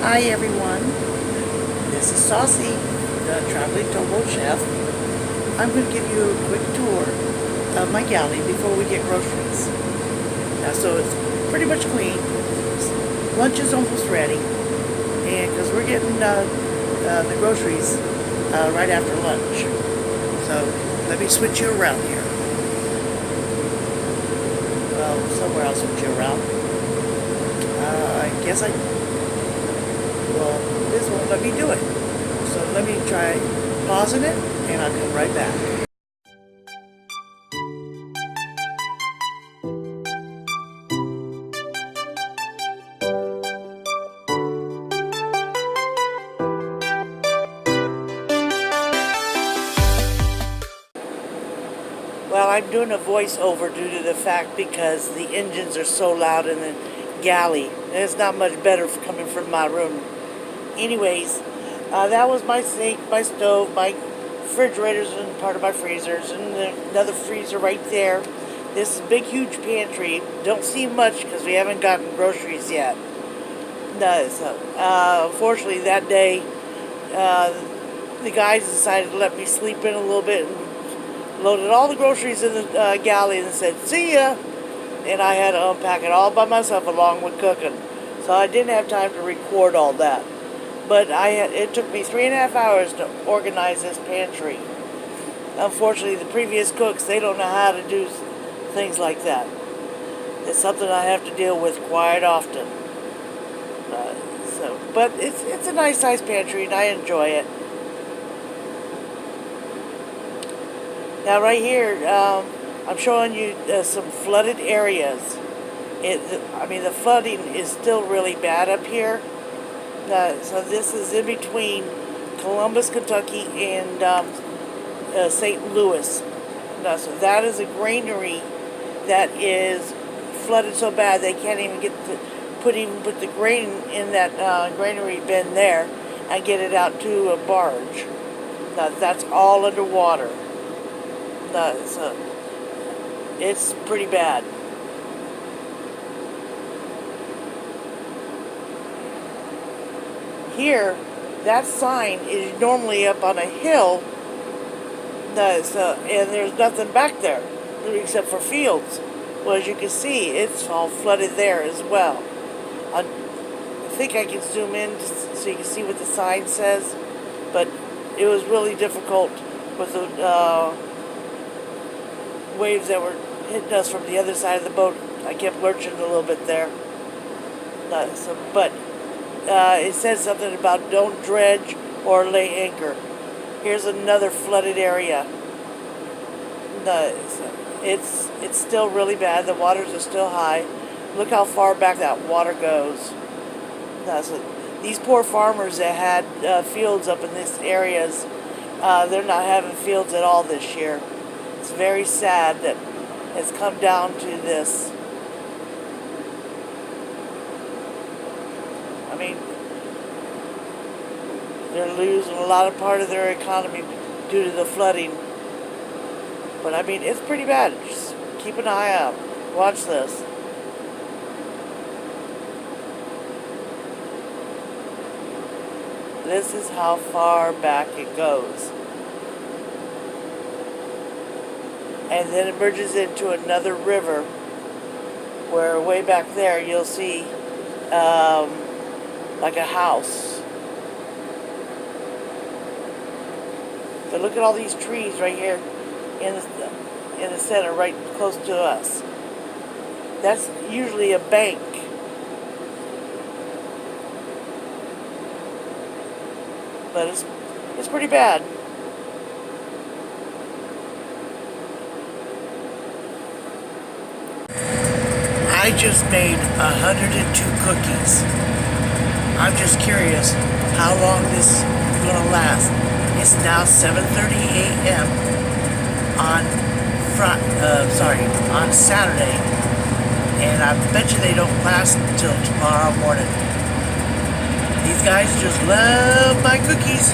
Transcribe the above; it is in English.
Hi everyone, this is Saucy, the traveling towboat chef. I'm going to give you a quick tour of my galley before we get groceries. So it's pretty much clean. Lunch is almost ready, and because we're getting the groceries right after lunch. So let me switch you around here. Well, somewhere I'll switch you around. I guess well, this won't let me do it. So let me try pausing it, and I'll come right back. Well, I'm doing a voiceover due to the fact because the engines are so loud in the galley. And it's not much better coming from my room. Anyways, that was my sink, my stove, my refrigerators, and part of my freezers, and another freezer right there. This is a big, huge pantry. Don't see much because we haven't gotten groceries yet. Unfortunately, that day, the guys decided to let me sleep in a little bit and loaded all the groceries in the galley and said, "See ya!" And I had to unpack it all by myself along with cooking. So I didn't have time to record all that. But it took me 3.5 hours to organize this pantry. Unfortunately, the previous cooks, they don't know how to do things like that. It's something I have to deal with quite often. But it's a nice sized pantry and I enjoy it. Now right here, I'm showing you some flooded areas. The flooding is still really bad up here. So this is in between Columbus, Kentucky, and St. Louis. So that is a granary that is flooded so bad they can't even put the grain in that granary bin there and get it out to a barge. That's all underwater. So it's pretty bad. Here, that sign is normally up on a hill, and there's nothing back there except for fields. Well, as you can see, it's all flooded there as well. I think I can zoom in so you can see what the sign says, but it was really difficult with the waves that were hitting us from the other side of the boat. I kept lurching a little bit there. It says something about don't dredge or lay anchor. Here's another flooded area. It's still really bad. The waters are still high. Look how far back that water goes. These poor farmers that had fields up in these areas, they're not having fields at all this year. It's very sad that it's come down to this. They're losing a lot of part of their economy due to the flooding. But it's pretty bad. Just keep an eye out. Watch this. This is how far back it goes. And then it merges into another river where way back there you'll see like a house. But look at all these trees right here in the center, right close to us. That's usually a bank. But it's pretty bad. I just made 102 cookies. I'm just curious how long this is going to last. It's now 7:30 a.m. on Saturday, and I bet you they don't last until tomorrow morning. These guys just love my cookies.